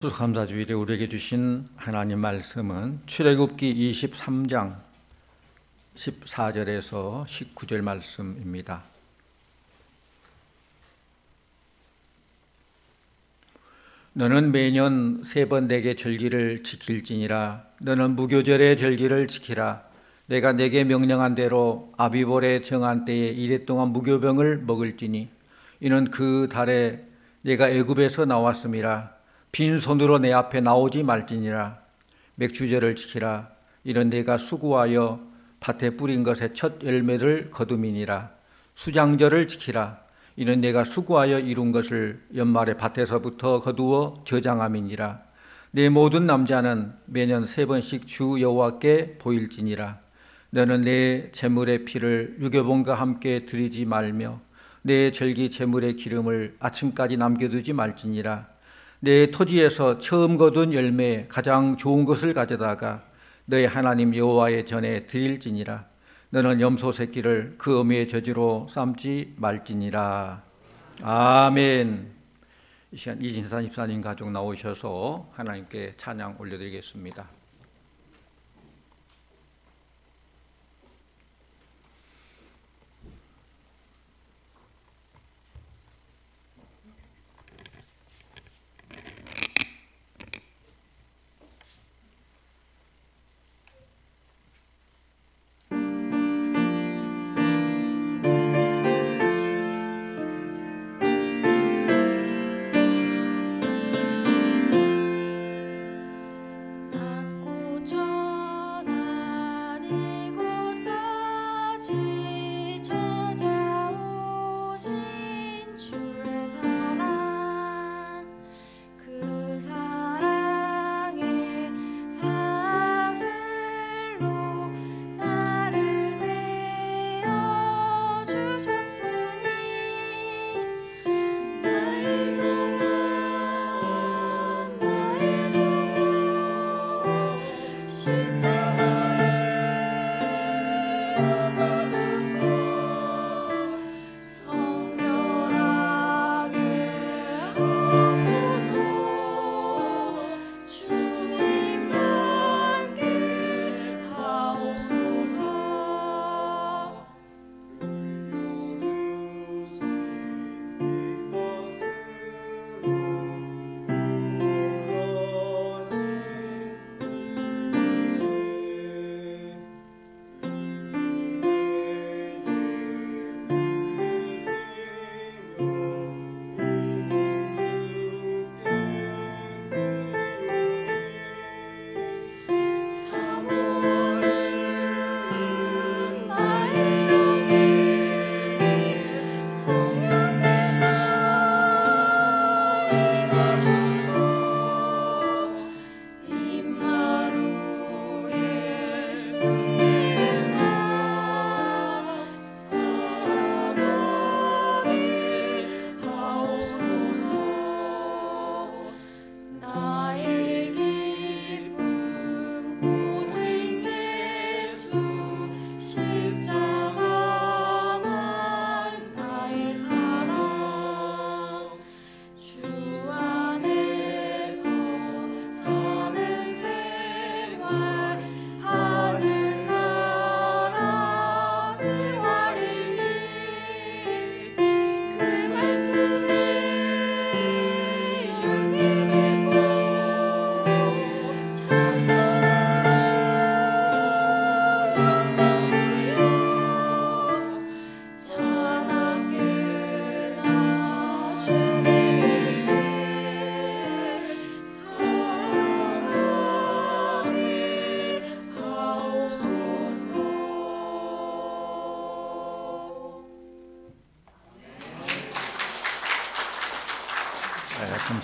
감사주일에 우리에게 주신 하나님 말씀은 출애굽기 23장 14절에서 19절 말씀입니다. 너는 매년 3번 내게 절기를 지킬지니라. 너는 무교절의 절기를 지키라. 내가 내게 명령한 대로 아비볼에 정한 때에 이랫동안 무교병을 먹을지니 이는 그 달에 내가 애굽에서 나왔음이라. 빈손으로 내 앞에 나오지 말지니라. 맥주절을 지키라. 이는 내가 수고하여 밭에 뿌린 것의 첫 열매를 거둠이니라. 수장절을 지키라. 이는 내가 수고하여 이룬 것을 연말에 밭에서부터 거두어 저장함이니라. 내 모든 남자는 매년 3번씩 주 여호와께 보일지니라. 너는 내 제물의 피를 유교본과 함께 드리지 말며 내 절기 제물의 기름을 아침까지 남겨두지 말지니라. 내 토지에서 처음 거둔 열매에 가장 좋은 것을 가져다가 너의 하나님 여호와의 전에 드릴지니라. 너는 염소 새끼를 그 어미의 저주로 삼지 말지니라. 아멘. 이 시간 이진사 집사님 가족 나오셔서 하나님께 찬양 올려드리겠습니다.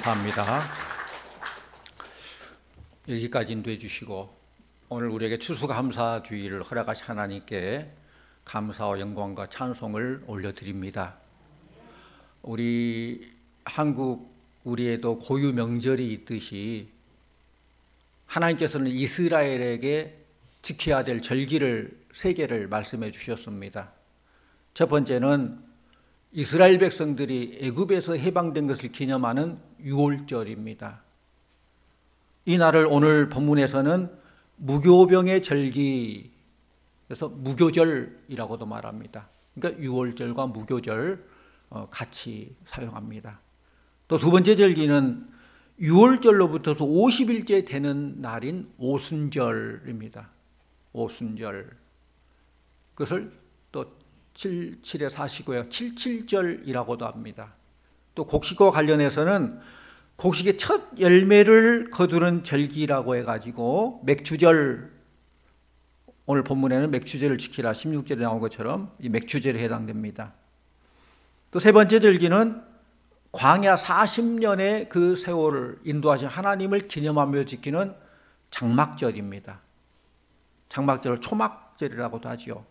감사합니다. 여기까지 인도해 주시고 오늘 우리에게 추수감사주의를 허락하신 하나님께 감사와 영광과 찬송을 올려드립니다. 우리 한국 우리에도 고유 명절이 있듯이 하나님께서는 이스라엘에게 지켜야 될 절기를 3개를 말씀해 주셨습니다. 첫 번째는 이스라엘 백성들이 애굽에서 해방된 것을 기념하는 유월절입니다. 이 날을 오늘 본문에서는 무교병의 절기, 그래서 무교절이라고도 말합니다. 그러니까 유월절과 무교절 같이 사용합니다. 또 두 번째 절기는 유월절로부터서 50일째 되는 날인 오순절입니다. 오순절. 그것을 또 77에 49에 77절이라고도 합니다. 또 곡식과 관련해서는 곡식의 첫 열매를 거두는 절기라고 해가지고 맥주절, 오늘 본문에는 맥주절을 지키라 16절에 나온 것처럼 이 맥주절에 해당됩니다. 또 세 번째 절기는 광야 40년의 그 세월을 인도하신 하나님을 기념하며 지키는 장막절입니다. 장막절을 초막절이라고도 하죠.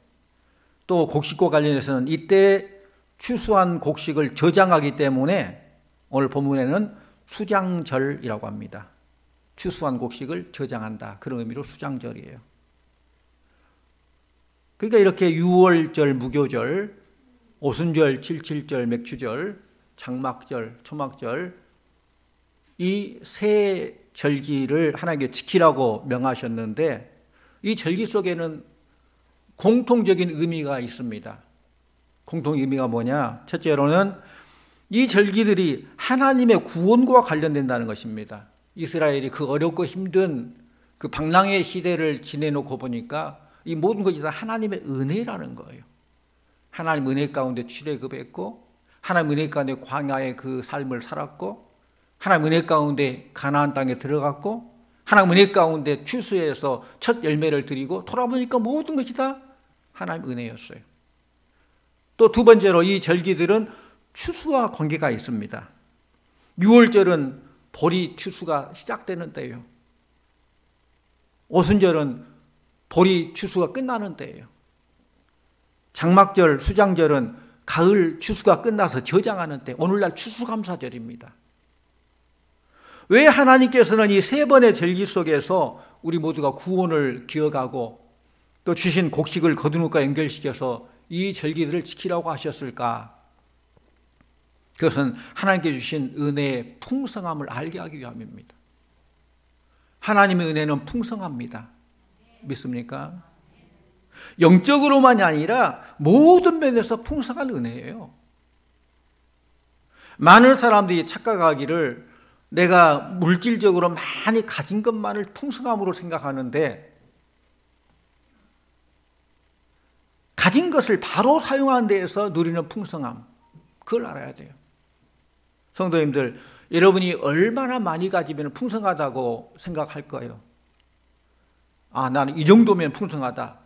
또 곡식과 관련해서는 이때 추수한 곡식을 저장하기 때문에 오늘 본문에는 수장절이라고 합니다. 추수한 곡식을 저장한다, 그런 의미로 수장절이에요. 그러니까 이렇게 유월절, 무교절, 오순절, 칠칠절, 맥주절, 장막절, 초막절, 이 세 절기를 하나님께 지키라고 명하셨는데 이 절기 속에는 공통적인 의미가 있습니다. 공통 의미가 뭐냐? 첫째로는 이 절기들이 하나님의 구원과 관련된다는 것입니다. 이스라엘이 그 어렵고 힘든 그 방랑의 시대를 지내놓고 보니까 이 모든 것이 다 하나님의 은혜라는 거예요. 하나님 은혜 가운데 출애굽했고, 하나님 은혜 가운데 광야의 그 삶을 살았고, 하나님 은혜 가운데 가나안 땅에 들어갔고, 하나님 은혜 가운데 추수해서 첫 열매를 드리고, 돌아보니까 모든 것이 다 하나님 은혜였어요. 또 두 번째로 이 절기들은 추수와 관계가 있습니다. 유월절은 보리 추수가 시작되는 때예요. 오순절은 보리 추수가 끝나는 때예요. 장막절, 수장절은 가을 추수가 끝나서 저장하는 때, 오늘날 추수감사절입니다. 왜 하나님께서는 이 세 번의 절기 속에서 우리 모두가 구원을 기억하고 또 주신 곡식을 거두는 것과 연결시켜서 이 절기들을 지키라고 하셨을까? 그것은 하나님께 주신 은혜의 풍성함을 알게 하기 위함입니다. 하나님의 은혜는 풍성합니다. 믿습니까? 영적으로만이 아니라 모든 면에서 풍성한 은혜예요. 많은 사람들이 착각하기를 내가 물질적으로 많이 가진 것만을 풍성함으로 생각하는데, 가진 것을 바로 사용하는 데에서 누리는 풍성함, 그걸 알아야 돼요. 성도님들, 여러분이 얼마나 많이 가지면 풍성하다고 생각할 거예요? 아, 나는 이 정도면 풍성하다.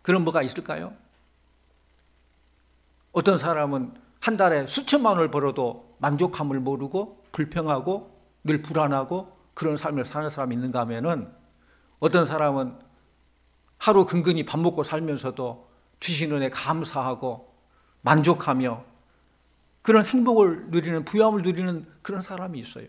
그런 뭐가 있을까요? 어떤 사람은 한 달에 수천만 원을 벌어도 만족함을 모르고 불평하고 늘 불안하고 그런 삶을 사는 사람이 있는가 하면은, 어떤 사람은 하루 근근히 밥 먹고 살면서도 주신 은혜 감사하고 만족하며 그런 행복을 누리는, 부유함을 누리는 그런 사람이 있어요.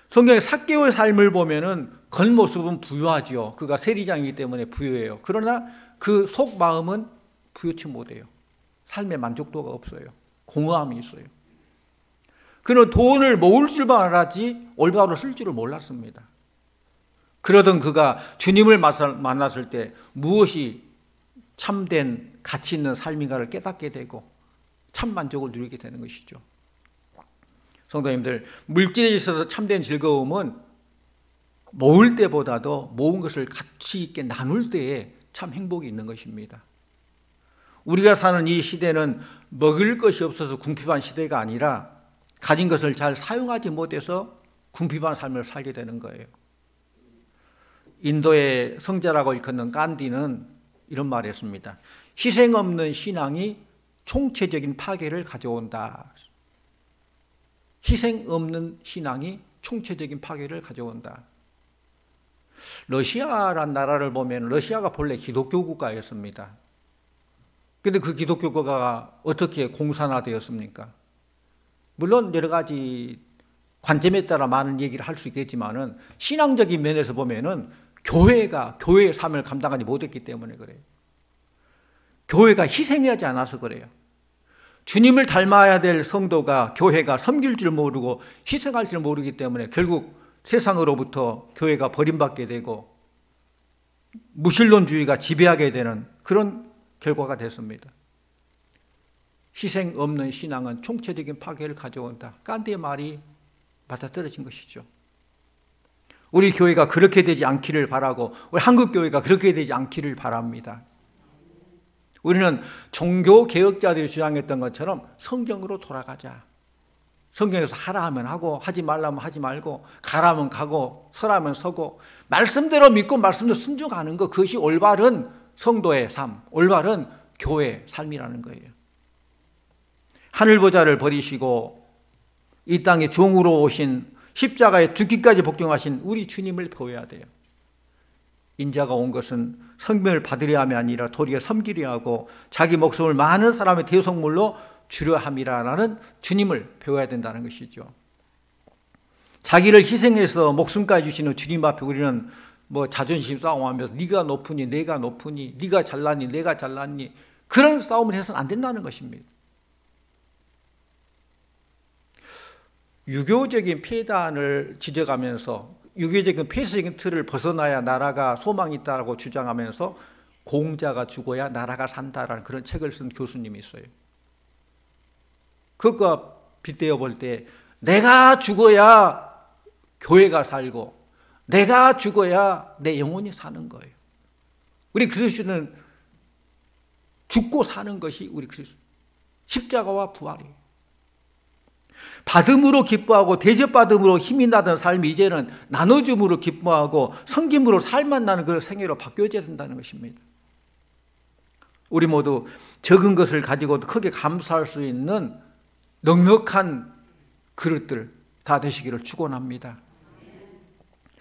성경의 삭개오의 삶을 보면은 겉모습은 부유하지요. 그가 세리장이기 때문에 부유해요. 그러나 그 속마음은 부유치 못해요. 삶의 만족도가 없어요. 공허함이 있어요. 그는 돈을 모을 줄만 알았지 올바로 쓸 줄을 몰랐습니다. 그러던 그가 주님을 만났을 때 무엇이 참된 가치 있는 삶인가를 깨닫게 되고 참 만족을 누리게 되는 것이죠. 성도님들, 물질에 있어서 참된 즐거움은 모을 때보다도 모은 것을 가치 있게 나눌 때에 참 행복이 있는 것입니다. 우리가 사는 이 시대는 먹을 것이 없어서 궁핍한 시대가 아니라 가진 것을 잘 사용하지 못해서 궁핍한 삶을 살게 되는 거예요. 인도의 성자라고 일컫는 간디는 이런 말을 했습니다. 희생 없는 신앙이 총체적인 파괴를 가져온다. 희생 없는 신앙이 총체적인 파괴를 가져온다. 러시아란 나라를 보면 러시아가 본래 기독교 국가였습니다. 그런데 그 기독교 국가가 어떻게 공산화되었습니까? 물론 여러 가지 관점에 따라 많은 얘기를 할 수 있겠지만은 신앙적인 면에서 보면은 교회가 교회의 삶을 감당하지 못했기 때문에 그래요. 교회가 희생하지 않아서 그래요. 주님을 닮아야 될 성도가, 교회가 섬길 줄 모르고 희생할 줄 모르기 때문에 결국 세상으로부터 교회가 버림받게 되고 무신론주의가 지배하게 되는 그런 결과가 됐습니다. 희생 없는 신앙은 총체적인 파괴를 가져온다. 깐디의 말이 맞아떨어진 것이죠. 우리 교회가 그렇게 되지 않기를 바라고, 우리 한국 교회가 그렇게 되지 않기를 바랍니다. 우리는 종교 개혁자들이 주장했던 것처럼 성경으로 돌아가자. 성경에서 하라 하면 하고, 하지 말라면 하지 말고, 가라면 가고, 서라면 서고, 말씀대로 믿고 말씀대로 순종하는 것, 그것이 올바른 성도의 삶, 올바른 교회의 삶이라는 거예요. 하늘보좌를 버리시고 이 땅에 종으로 오신, 십자가에 죽기까지 복종하신 우리 주님을 보여야 돼요. 인자가 온 것은 성명을 받으려 함이 아니라 도리어 섬기려 하고 자기 목숨을 많은 사람의 대속물로 주려 함이라는 주님을 배워야 된다는 것이죠. 자기를 희생해서 목숨까지 주시는 주님 앞에 우리는 자존심 싸움하면서 네가 높으니 내가 높으니, 네가 잘났니 내가 잘났니, 그런 싸움을 해서는 안 된다는 것입니다. 유교적인 폐단을 지적하면서 유교적인 폐쇄적인 틀을 벗어나야 나라가 소망이 있다고 주장하면서 공자가 죽어야 나라가 산다라는 그런 책을 쓴 교수님이 있어요. 그것과 빗대어 볼 때 내가 죽어야 교회가 살고 내가 죽어야 내 영혼이 사는 거예요. 우리 그리스도는 죽고 사는 것이 우리 그리스도, 십자가와 부활이에요. 받음으로 기뻐하고 대접받음으로 힘이 나던 삶이 이제는 나눠줌으로 기뻐하고 섬김으로 살만 나는 그 생애로 바뀌어져야 된다는 것입니다. 우리 모두 적은 것을 가지고도 크게 감사할 수 있는 넉넉한 그릇들 다 되시기를 축원합니다.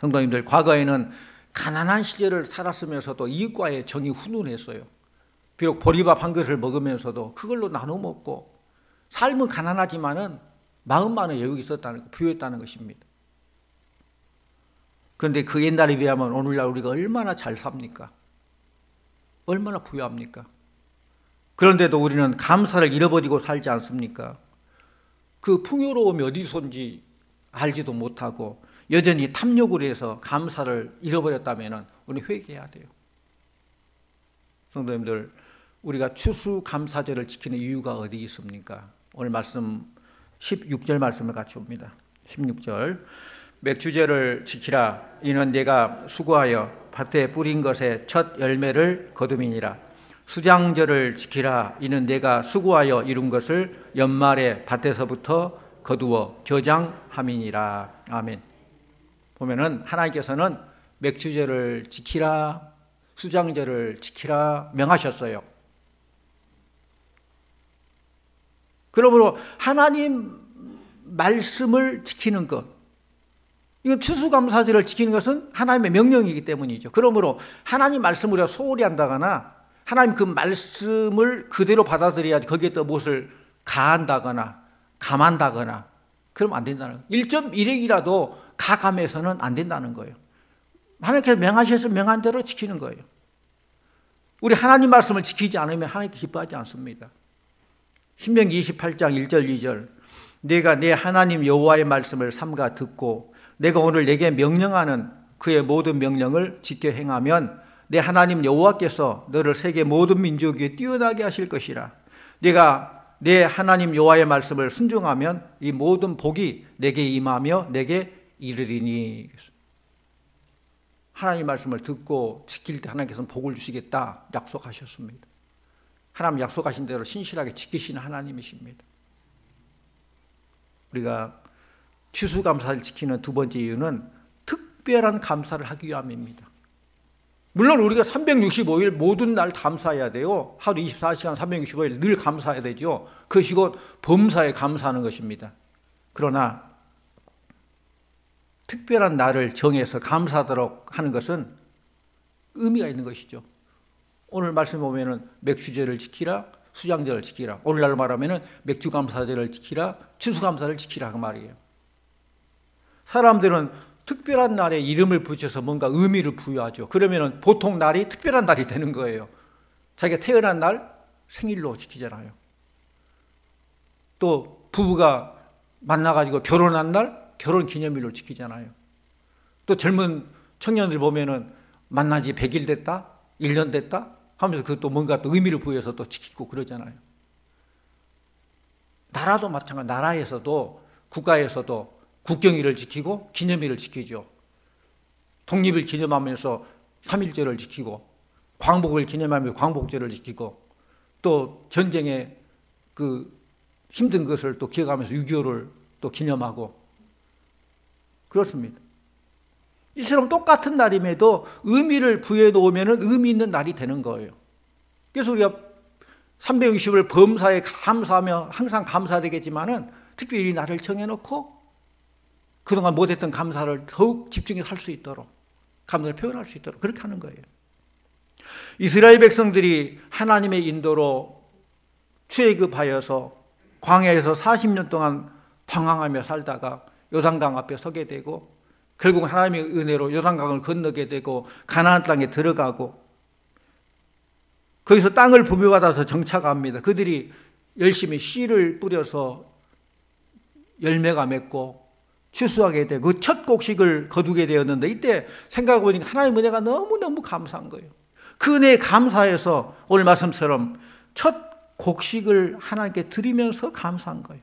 성도님들, 과거에는 가난한 시절을 살았으면서도 이웃과의 정이 훈훈했어요. 비록 보리밥 한 그릇을 먹으면서도 그걸로 나눠 먹고, 삶은 가난하지만은 마음만은 여유가 있었다는 것, 부유했다는 것입니다. 그런데 그 옛날에 비하면 오늘날 우리가 얼마나 잘 삽니까? 얼마나 부유합니까? 그런데도 우리는 감사를 잃어버리고 살지 않습니까? 그 풍요로움이 어디서인지 알지도 못하고 여전히 탐욕을 해서 감사를 잃어버렸다면 우리는 회개해야 돼요. 성도님들, 우리가 추수감사절을 지키는 이유가 어디 있습니까? 오늘 말씀 16절 말씀을 같이 봅니다. 16절, 맥주절을 지키라. 이는 내가 수고하여 밭에 뿌린 것의 첫 열매를 거둠이니라. 수장절을 지키라. 이는 내가 수고하여 이룬 것을 연말에 밭에서부터 거두어 저장함이니라. 아멘. 보면은 하나님께서는 맥주절을 지키라, 수장절을 지키라 명하셨어요. 그러므로 하나님 말씀을 지키는 것, 이건 추수감사절을 지키는 것은 하나님의 명령이기 때문이죠. 그러므로 하나님 말씀을 우리가 소홀히 한다거나 하나님 그 말씀을 그대로 받아들여야지 거기에 또 무엇을 가한다거나 감한다거나 그러면 안 된다는 거예요. 1.1핵이라도 가감해서는 안 된다는 거예요. 하나님께서 명하셔서 명한 대로 지키는 거예요. 우리 하나님 말씀을 지키지 않으면 하나님께 기뻐하지 않습니다. 신명기 28장 1절 2절, 내가 내 하나님 여호와의 말씀을 삼가 듣고 내가 오늘 내게 명령하는 그의 모든 명령을 지켜 행하면 내 하나님 여호와께서 너를 세계 모든 민족 위에 뛰어나게 하실 것이라. 내가 내 하나님 여호와의 말씀을 순종하면 이 모든 복이 내게 임하며 내게 이르리니. 하나님 말씀을 듣고 지킬 때 하나님께서는 복을 주시겠다 약속하셨습니다. 하나님 약속하신 대로 신실하게 지키시는 하나님이십니다. 우리가 추수감사를 지키는 두 번째 이유는 특별한 감사를 하기 위함입니다. 물론 우리가 365일 모든 날 감사해야 돼요. 하루 24시간 365일 늘 감사해야 되죠. 그것이 곧 범사에 감사하는 것입니다. 그러나 특별한 날을 정해서 감사하도록 하는 것은 의미가 있는 것이죠. 오늘 말씀 보면은 맥주절을 지키라, 수장절을 지키라. 오늘날 말하면은 맥주감사절을 지키라, 추수감사를 지키라 그 말이에요. 사람들은 특별한 날에 이름을 붙여서 뭔가 의미를 부여하죠. 그러면은 보통 날이 특별한 날이 되는 거예요. 자기가 태어난 날 생일로 지키잖아요. 또 부부가 만나가지고 결혼한 날 결혼 기념일을 지키잖아요. 또 젊은 청년들 보면은 만난 지 100일 됐다, 1년 됐다 하면서 그것도 뭔가 또 의미를 부여해서 또 지키고 그러잖아요. 나라도 마찬가지, 나라에서도 국가에서도 국경일을 지키고 기념일을 지키죠. 독립을 기념하면서 3.1절을 지키고 광복을 기념하면서 광복절을 지키고 또 전쟁의 그 힘든 것을 또 기억하면서 6.25를 또 기념하고 그렇습니다. 이처럼 똑같은 날임에도 의미를 부여해 놓으면 의미 있는 날이 되는 거예요. 그래서 우리가 360을 범사에 감사하며 항상 감사되겠지만은 특별히 이 날을 정해놓고 그동안 못했던 감사를 더욱 집중해서 할 수 있도록 감사를 표현할 수 있도록 그렇게 하는 거예요. 이스라엘 백성들이 하나님의 인도로 출애굽하여서 광야에서 40년 동안 방황하며 살다가 요단강 앞에 서게 되고 결국 하나님의 은혜로 요단강을 건너게 되고 가나안 땅에 들어가고 거기서 땅을 부여받아서 정착합니다. 그들이 열심히 씨를 뿌려서 열매가 맺고 추수하게 되고 그 첫 곡식을 거두게 되었는데 이때 생각해보니까 하나님의 은혜가 너무너무 감사한 거예요. 그 은혜에 감사해서 오늘 말씀처럼 첫 곡식을 하나님께 드리면서 감사한 거예요.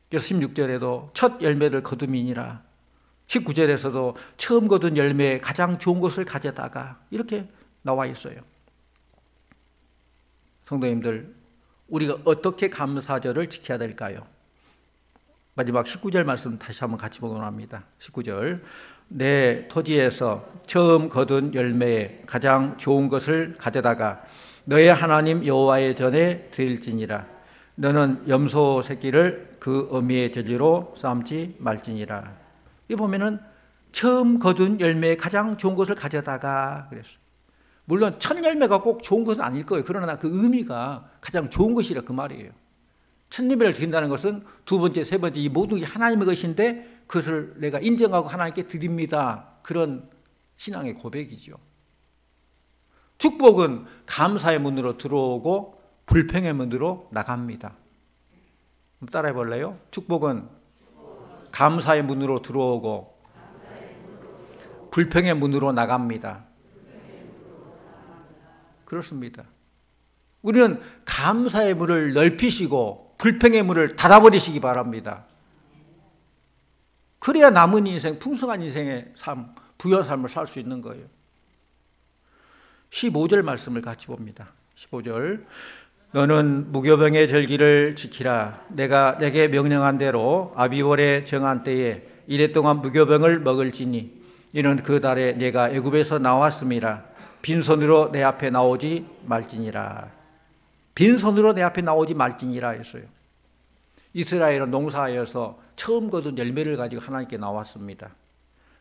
그래서 16절에도 첫 열매를 거둠이니라 19절에서도 처음 거둔 열매에 가장 좋은 것을 가져다가 이렇게 나와 있어요. 성도님들, 우리가 어떻게 감사절을 지켜야 될까요? 마지막 19절 말씀 다시 한번 같이 보곤 합니다. 19절 내 토지에서 처음 거둔 열매에 가장 좋은 것을 가져다가 너의 하나님 여호와의 전에 드릴지니라. 너는 염소 새끼를 그 어미의 저지로 삶지 말지니라. 이 보면은 처음 거둔 열매에 가장 좋은 것을 가져다가 그랬어요. 물론 첫 열매가 꼭 좋은 것은 아닐 거예요. 그러나 그 의미가 가장 좋은 것이라 그 말이에요. 첫 열매를 드린다는 것은 두 번째, 세 번째 이 모든 게 하나님의 것인데 그것을 내가 인정하고 하나님께 드립니다. 그런 신앙의 고백이죠. 축복은 감사의 문으로 들어오고 불평의 문으로 나갑니다. 따라해 볼래요? 축복은 감사의 문으로 들어오고 불평의 문으로 나갑니다. 그렇습니다. 우리는 감사의 문을 넓히시고 불평의 문을 닫아버리시기 바랍니다. 그래야 남은 인생, 풍성한 인생의 삶, 부유한 삶을 살 수 있는 거예요. 15절 말씀을 같이 봅니다. 15절 너는 무교병의 절기를 지키라. 내가 내게 명령한 대로 아비월에 정한 때에 이래 동안 무교병을 먹을지니 이는 그 달에 내가 애굽에서 나왔음이라. 빈손으로 내 앞에 나오지 말지니라. 빈손으로 내 앞에 나오지 말지니라 했어요. 이스라엘은 농사하여서 처음 거둔 열매를 가지고 하나님께 나왔습니다.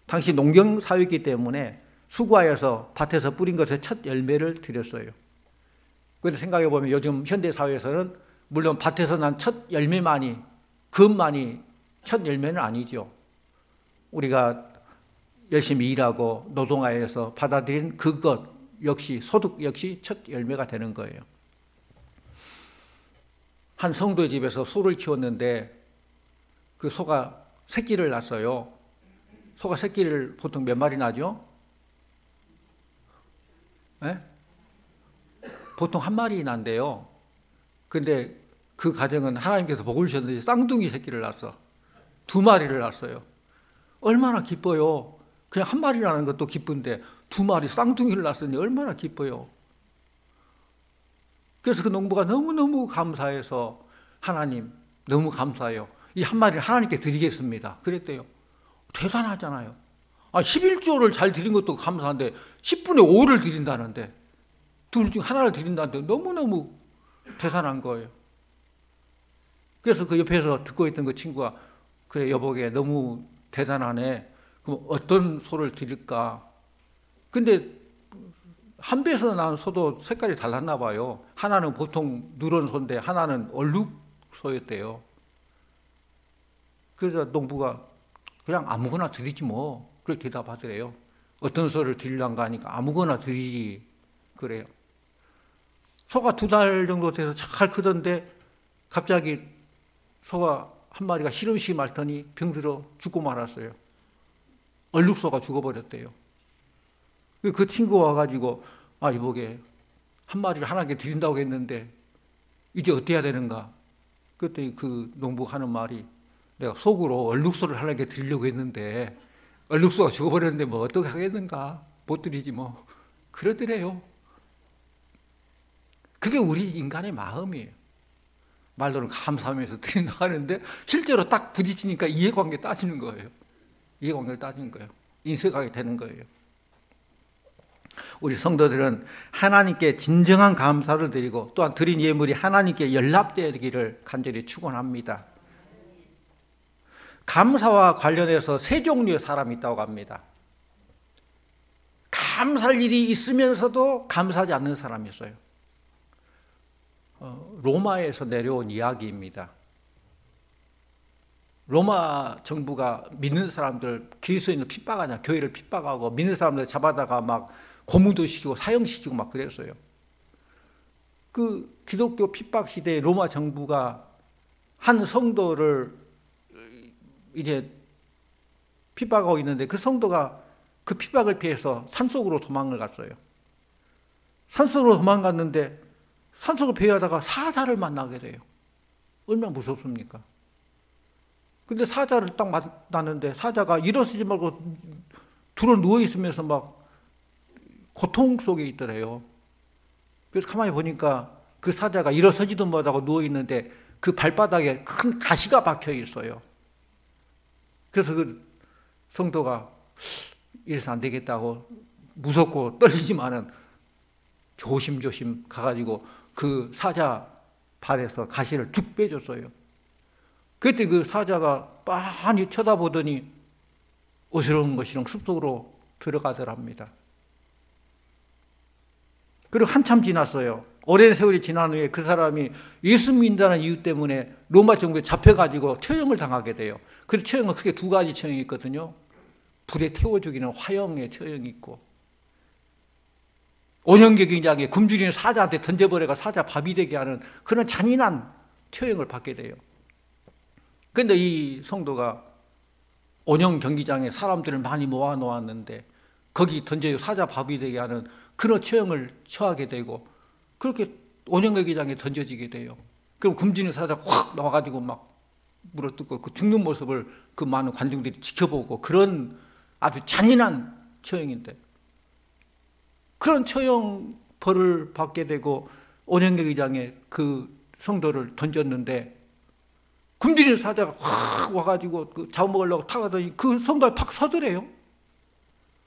당시 농경사회이기 때문에 수고하여서 밭에서 뿌린 것의 첫 열매를 드렸어요. 그런데 생각해보면 요즘 현대사회에서는 물론 밭에서 난 첫 열매만이, 그것만이 첫 열매는 아니죠. 우리가 열심히 일하고 노동하여서 받아들인 그것 역시, 소득 역시 첫 열매가 되는 거예요. 한 성도의 집에서 소를 키웠는데 그 소가 새끼를 낳았어요. 소가 새끼를 보통 몇 마리 낳죠? 네? 보통 한 마리 낳는데요. 근데 그 가정은 하나님께서 복을 주셨는데 쌍둥이 새끼를 낳았어. 2마리를 낳았어요. 얼마나 기뻐요. 그냥 한 마리 낳는 것도 기쁜데 2마리 쌍둥이를 낳았으니 얼마나 기뻐요. 그래서 그 농부가 너무너무 감사해서 하나님 너무 감사해요. 이 한 마리를 하나님께 드리겠습니다. 그랬대요. 대단하잖아요. 11조를 잘 드린 것도 감사한데 10분의 5를 드린다는데 둘 중 하나를 드린다는데 너무너무 대단한 거예요. 그래서 그 옆에서 듣고 있던 그 친구가 그래 여보게 너무 대단하네. 그럼 어떤 소를 드릴까? 근데 한 배에서 나온 소도 색깔이 달랐나 봐요. 하나는 보통 누런 소인데 하나는 얼룩 소였대요. 그래서 농부가 그냥 아무거나 드리지 뭐 그렇게 대답하더래요. 어떤 소를 드리려고 하니까 아무거나 드리지 그래요. 소가 2달 정도 돼서 잘 크던데 갑자기 소가 한 마리가 시름시 앓더니 병들어 죽고 말았어요. 얼룩소가 죽어버렸대요. 그 친구가 와가지고 이보게 한 마리를 하나님께 드린다고 했는데 이제 어떻게 해야 되는가? 그랬더니 그 농부가 하는 말이, 내가 속으로 얼룩소를 하나님께 드리려고 했는데 얼룩소가 죽어버렸는데 뭐 어떻게 하겠는가? 못 드리지 뭐. 그러더래요. 그게 우리 인간의 마음이에요. 말로는 감사하면서 드린다고 하는데 실제로 딱 부딪히니까 이해관계 따지는 거예요. 이해관계를 따지는 거예요. 인색하게 되는 거예요. 우리 성도들은 하나님께 진정한 감사를 드리고 또한 드린 예물이 하나님께 연락되기를 간절히 축원합니다. 감사와 관련해서 3종류의 사람이 있다고 합니다. 감사할 일이 있으면서도 감사하지 않는 사람이 있어요. 로마에서 내려온 이야기입니다. 로마 정부가 믿는 사람들, 그리스도인을 핍박하냐, 교회를 핍박하고 믿는 사람들 잡아다가 막 고문도 시키고 사형시키고 막 그랬어요. 그 기독교 핍박 시대에 로마 정부가 한 성도를 이제 핍박하고 있는데 그 성도가 그 핍박을 피해서 산속으로 도망을 갔어요. 산속으로 도망갔는데 산속을 배회하다가 사자를 만나게 돼요. 얼마나 무섭습니까? 근데 사자를 딱 만났는데 사자가 일어서지 말고 둘러 누워있으면서 막 고통 속에 있더래요. 그래서 가만히 보니까 그 사자가 일어서지도 못하고 누워있는데 그 발바닥에 큰 가시가 박혀 있어요. 그래서 그 성도가 이래서 안 되겠다고 무섭고 떨리지만은 조심조심 가가지고 그 사자 발에서 가시를 쭉 빼줬어요. 그때 그 사자가 빤히 쳐다보더니 어시렁어시렁 숲속으로 들어가더랍니다. 그리고 한참 지났어요. 오랜 세월이 지난 후에 그 사람이 예수 믿는다는 이유 때문에 로마 정부에 잡혀가지고 처형을 당하게 돼요. 그 처형은 크게 2가지 처형이 있거든요. 불에 태워 죽이는 화형의 처형이 있고, 온형경기장에 굶주리는 사자한테 던져버려가 사자 밥이 되게 하는 그런 잔인한 처형을 받게 돼요. 그런데 이 성도가 온형경기장에 사람들을 많이 모아놓았는데 거기 던져 사자 밥이 되게 하는 그런 처형을 처하게 되고 그렇게 온형경기장에 던져지게 돼요. 그럼 굶주리는 사자가 확 나와가지고 막 물어뜯고 그 죽는 모습을 그 많은 관중들이 지켜보고 그런 아주 잔인한 처형인데, 그런 처형 벌을 받게 되고 온형경기장에 그 성도를 던졌는데 굶주리는 사자가 확 와가지고 그 잡아먹으려고 타가더니 그 성도가 팍 서더래요.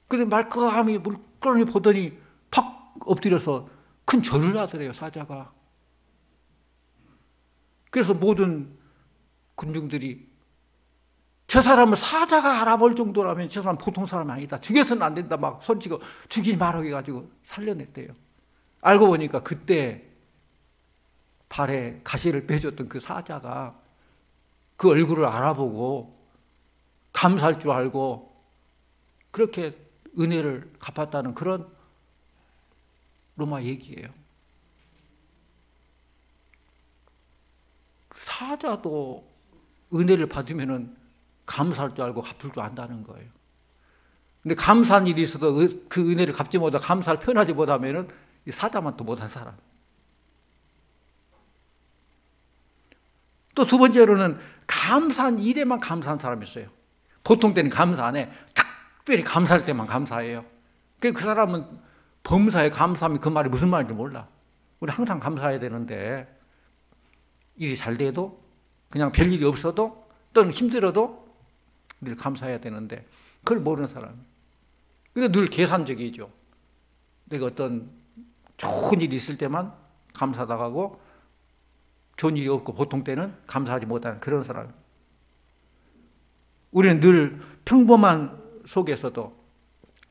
근데 말끔히 물끄러미 보더니 팍 엎드려서 큰 절을 하더래요, 사자가. 그래서 모든 군중들이 저 사람을 사자가 알아볼 정도라면 저 사람 보통 사람이 아니다. 죽여서는 안 된다. 막 손치고 죽이지 말라고 해가지고 살려냈대요. 알고 보니까 그때 발에 가시를 빼줬던 그 사자가 그 얼굴을 알아보고 감사할 줄 알고 그렇게 은혜를 갚았다는 그런 로마 얘기예요. 사자도 은혜를 받으면은 감사할 줄 알고 갚을 줄 안다는 거예요. 근데 감사한 일이 있어도 그 은혜를 갚지 못하고 감사를 표현하지 못하면은 사자만 또 못한 사람. 또 2번째로는 감사한 일에만 감사한 사람이 있어요. 보통 때는 감사 안 해. 특별히 감사할 때만 감사해요. 그 사람은 범사에 감사하면 그 말이 무슨 말인지 몰라. 우리 항상 감사해야 되는데 일이 잘 돼도 그냥 별일이 없어도 또는 힘들어도 늘 감사해야 되는데 그걸 모르는 사람. 그러니까 늘 계산적이죠. 내가 어떤 좋은 일이 있을 때만 감사하다가고 좋은 일이 없고 보통 때는 감사하지 못하는 그런 사람. 우리는 늘 평범한 속에서도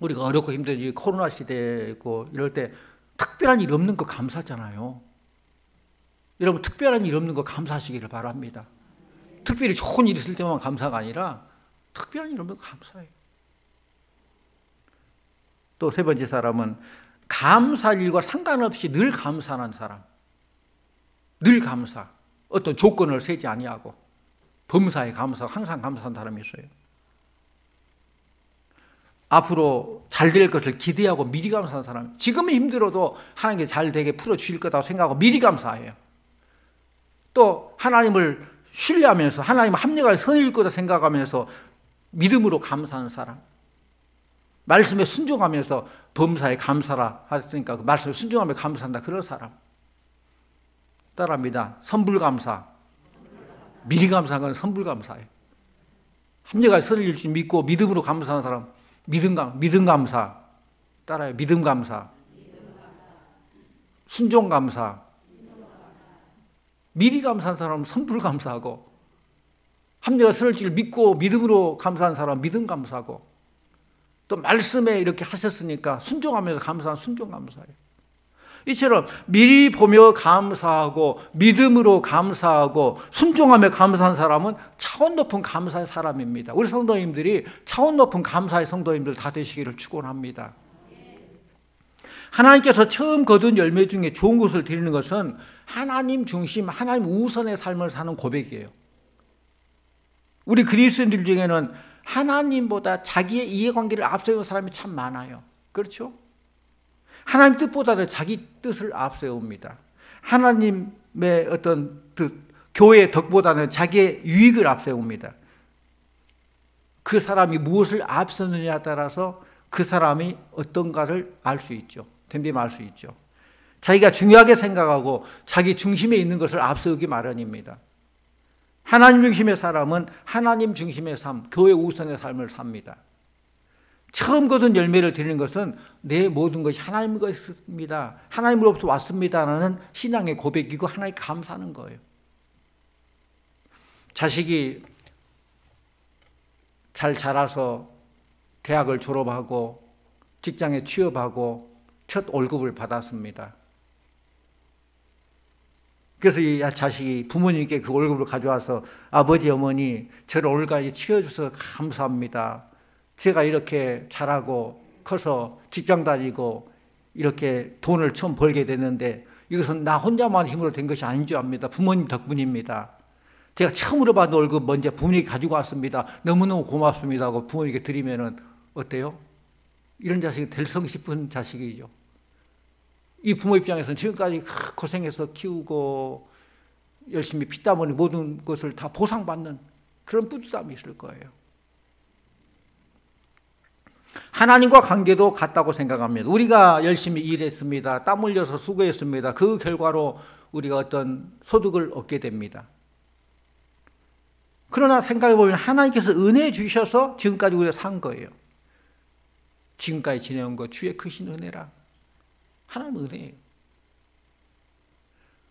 우리가 어렵고 힘든 이 코로나 시대고 이럴 때 특별한 일 없는 거 감사하잖아요. 여러분 특별한 일 없는 거 감사하시기를 바랍니다. 특별히 좋은 일 있을 때만 감사가 아니라 특별한 일 없는 거 감사해요. 또 3번째 사람은 감사할 일과 상관없이 늘 감사하는 사람, 늘 감사, 어떤 조건을 세지 아니하고 범사에 감사하고 항상 감사한 사람이 있어요. 앞으로 잘 될 것을 기대하고 미리 감사하는 사람, 지금은 힘들어도 하나님께 잘 되게 풀어주실 거라고 생각하고 미리 감사해요. 또 하나님을 신뢰하면서 하나님 합력할 선일 거다 생각하면서 믿음으로 감사하는 사람, 말씀에 순종하면서 범사에 감사라 하셨으니까 그 말씀에 순종하며 감사한다, 그런 사람. 따라합니다. 선불감사. 미리 감사한 건 선불감사예요. 합력할 선일 줄 믿고 믿음으로 감사하는 사람, 믿음 감사. 따라요. 믿음 감사. 순종 감사. 미리 감사한 사람은 선불 감사하고, 합력할 선일 줄 믿고 믿음으로 감사한 사람은 믿음 감사하고, 또 말씀에 이렇게 하셨으니까 순종하면서 감사한 순종 감사예요. 이처럼 미리 보며 감사하고 믿음으로 감사하고 순종하며 감사한 사람은 차원 높은 감사의 사람입니다. 우리 성도님들이 차원 높은 감사의 성도님들 다 되시기를 축원합니다. 하나님께서 처음 거둔 열매 중에 좋은 것을 드리는 것은 하나님 중심, 하나님 우선의 삶을 사는 고백이에요. 우리 그리스도인들 중에는 하나님보다 자기의 이해관계를 앞세우는 사람이 참 많아요. 그렇죠? 하나님 뜻보다는 자기 뜻을 앞세웁니다. 하나님의 어떤 교회의 덕보다는 자기의 유익을 앞세웁니다. 그 사람이 무엇을 앞세우느냐에 따라서 그 사람이 어떤가를 알 수 있죠. 됨됨이 알 수 있죠. 자기가 중요하게 생각하고 자기 중심에 있는 것을 앞세우기 마련입니다. 하나님 중심의 사람은 하나님 중심의 삶, 교회 우선의 삶을 삽니다. 처음 거둔 열매를 드리는 것은 내 모든 것이 하나님 것입니다, 하나님으로부터 왔습니다라는 신앙의 고백이고 하나님께 감사하는 거예요. 자식이 잘 자라서 대학을 졸업하고 직장에 취업하고 첫 월급을 받았습니다. 그래서 이 자식이 부모님께 그 월급을 가져와서 아버지, 어머니, 저를 오늘까지 키워주셔서 감사합니다. 제가 이렇게 자라고 커서 직장 다니고 이렇게 돈을 처음 벌게 됐는데 이것은 나 혼자만 힘으로 된 것이 아닌 줄 압니다. 부모님 덕분입니다. 제가 처음으로 받은 월급 먼저 부모님께 가지고 왔습니다. 너무너무 고맙습니다 하고 부모님께 드리면은 어때요? 이런 자식이 될성 싶은 자식이죠. 이 부모 입장에서는 지금까지 고생해서 키우고 열심히 피땀 흘린 모든 것을 다 보상받는 그런 뿌듯함이 있을 거예요. 하나님과 관계도 같다고 생각합니다. 우리가 열심히 일했습니다. 땀 흘려서 수고했습니다. 그 결과로 우리가 어떤 소득을 얻게 됩니다. 그러나 생각해 보면 하나님께서 은혜 주셔서 지금까지 우리가 산 거예요. 지금까지 지내온 것 주의 크신 은혜라. 하나님 은혜예요.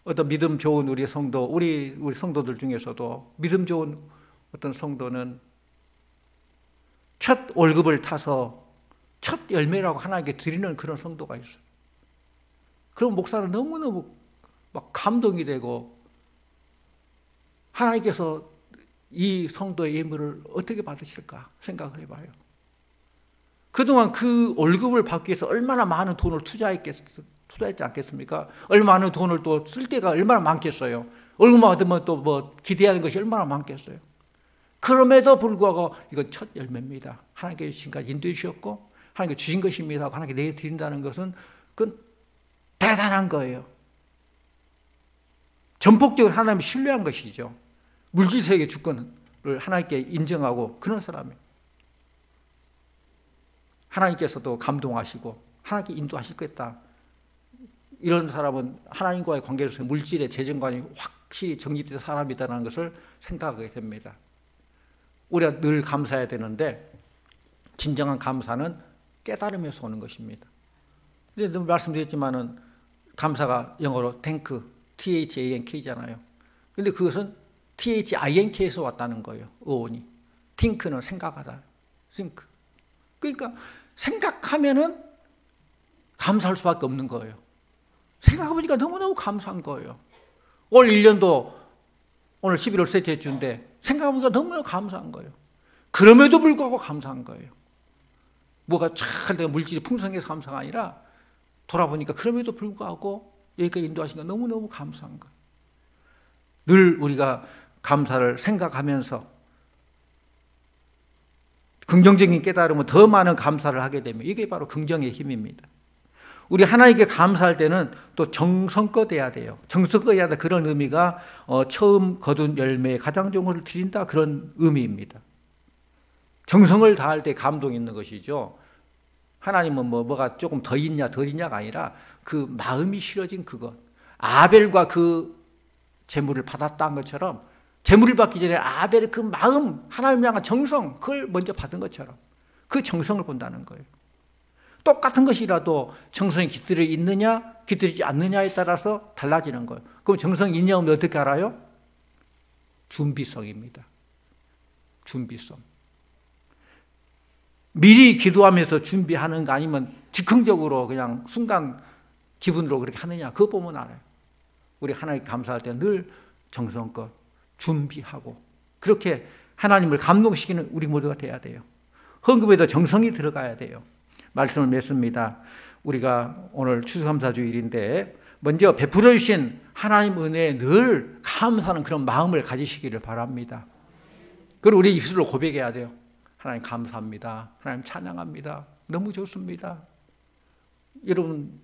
어떤 믿음 좋은 우리 성도, 우리 성도들 중에서도 믿음 좋은 어떤 성도는 첫 월급을 타서 첫 열매라고 하나님께 드리는 그런 성도가 있어요. 그럼 목사는 너무너무 막 감동이 되고 하나님께서 이 성도의 예물을 어떻게 받으실까 생각을 해봐요. 그동안 그 월급을 받기 위해서 얼마나 많은 돈을 투자했지 않겠습니까? 얼마나 많은 돈을 또 쓸 때가 얼마나 많겠어요. 월급만 받으면 또 뭐 기대하는 것이 얼마나 많겠어요. 그럼에도 불구하고 이건 첫 열매입니다. 하나님께 지금까지 인도해 주셨고 하나님께 주신 것입니다 하고 하나님께 내드린다는 것은 그건 대단한 거예요. 전폭적으로 하나님을 신뢰한 것이죠. 물질세계 주권을 하나님께 인정하고 그런 사람이에요. 하나님께서도 감동하시고 하나님께 인도하실 거다. 이런 사람은 하나님과의 관계에서 물질의 재정관이 확실히 정립된 사람이다라는 것을 생각하게 됩니다. 우리가 늘 감사해야 되는데 진정한 감사는 깨달으면서 오는 것입니다. 늘 말씀드렸지만은 감사가 영어로 thank, T-H-A-N-K잖아요. 근데 그것은 T-H-I-N-K에서 왔다는 거예요. 어원이. think는 생각하다. think. 그러니까 생각하면은 감사할 수밖에 없는 거예요. 생각해보니까 너무너무 감사한 거예요. 올 1년도 오늘 11월 셋째 주인데 생각해보니까 너무너무 감사한 거예요. 그럼에도 불구하고 감사한 거예요. 뭐가 잘 되고 물질이 풍성해서 감사가 아니라 돌아보니까 그럼에도 불구하고 여기까지 인도하신 거 너무너무 감사한 거예요. 늘 우리가 감사를 생각하면서 긍정적인 깨달음은 더 많은 감사를 하게 되면 이게 바로 긍정의 힘입니다. 우리 하나님께 감사할 때는 또 정성껏 해야 돼요. 정성껏 해야 돼. 그런 의미가 처음 거둔 열매에 가장 좋은 것을 드린다, 그런 의미입니다. 정성을 다할 때 감동이 있는 것이죠. 하나님은 뭐가 조금 더 있냐 덜 있냐가 아니라 그 마음이 실어진 그것. 아벨과 그 제물을 받았다는 것처럼 제물을 받기 전에 아벨의 그 마음, 하나님 향한 정성, 그걸 먼저 받은 것처럼 그 정성을 본다는 거예요. 똑같은 것이라도 정성이 깃들어 있느냐 깃들이지 않느냐에 따라서 달라지는 거예요. 그럼 정성이 있냐 없냐 어떻게 알아요? 준비성입니다. 준비성. 미리 기도하면서 준비하는 거 아니면 즉흥적으로 그냥 순간 기분으로 그렇게 하느냐, 그거 보면 알아요. 우리 하나님 감사할 때 늘 정성껏 준비하고 그렇게 하나님을 감동시키는 우리 모두가 돼야 돼요. 헌금에도 정성이 들어가야 돼요. 말씀을 맺습니다. 우리가 오늘 추수감사주일인데 먼저 베풀어 주신 하나님 은혜에 늘 감사하는 그런 마음을 가지시기를 바랍니다. 그리고 우리 입술로 고백해야 돼요. 하나님 감사합니다. 하나님 찬양합니다. 너무 좋습니다. 여러분,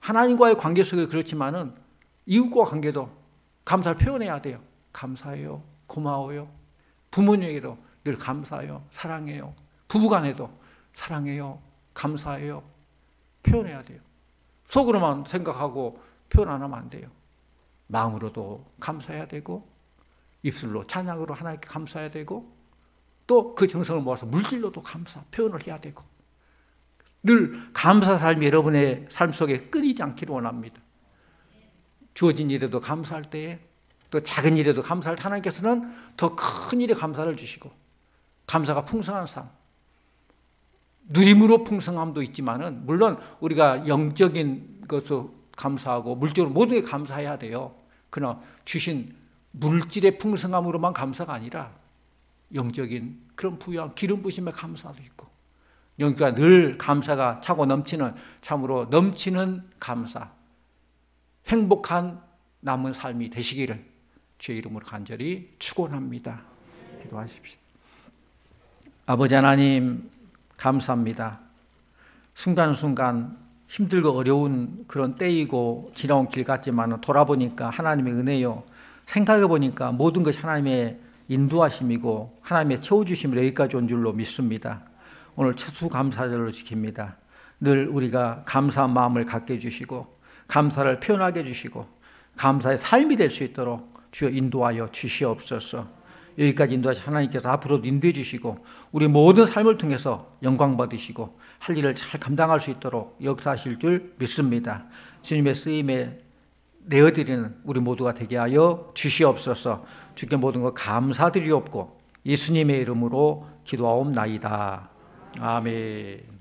하나님과의 관계 속에 그렇지만은 이웃과 관계도 감사를 표현해야 돼요. 감사해요. 고마워요. 부모님에게도 늘 감사해요. 사랑해요. 부부간에도 사랑해요. 감사해요. 표현해야 돼요. 속으로만 생각하고 표현 안 하면 안 돼요. 마음으로도 감사해야 되고 입술로 찬양으로 하나님께 감사해야 되고 또 그 정성을 모아서 물질로도 감사 표현을 해야 되고 늘 감사 삶이 여러분의 삶 속에 끊이지 않기를 원합니다. 주어진 일에도 감사할 때에 또 작은 일에도 감사할 때 하나님께서는 더 큰 일에 감사를 주시고 감사가 풍성한 삶, 누림으로 풍성함도 있지만은 물론 우리가 영적인 것도 감사하고 물질적으로 모든 게 감사해야 돼요. 그러나 주신 물질의 풍성함으로만 감사가 아니라 영적인 그런 부유한 기름 부심의 감사도 있고 영과 늘 감사가 차고 넘치는 참으로 넘치는 감사, 행복한 남은 삶이 되시기를 주의 이름으로 간절히 축원합니다. 기도하십시오. 아버지 하나님 감사합니다. 순간순간 힘들고 어려운 그런 때이고 지나온 길 같지만 돌아보니까 하나님의 은혜요, 생각해 보니까 모든 것이 하나님의 인도하심이고 하나님의 채워주심으로 여기까지 온 줄로 믿습니다. 오늘 추수감사절로 지킵니다. 늘 우리가 감사한 마음을 갖게 해주시고 감사를 표현하게 해주시고 감사의 삶이 될 수 있도록 주여 인도하여 주시옵소서. 여기까지 인도하신 하나님께서 앞으로도 인도해 주시고 우리 모든 삶을 통해서 영광 받으시고 할 일을 잘 감당할 수 있도록 역사하실 줄 믿습니다. 주님의 쓰임에 내어드리는 우리 모두가 되게 하여 주시옵소서. 주께 모든 것 감사드리옵고 예수님의 이름으로 기도하옵나이다. 아멘.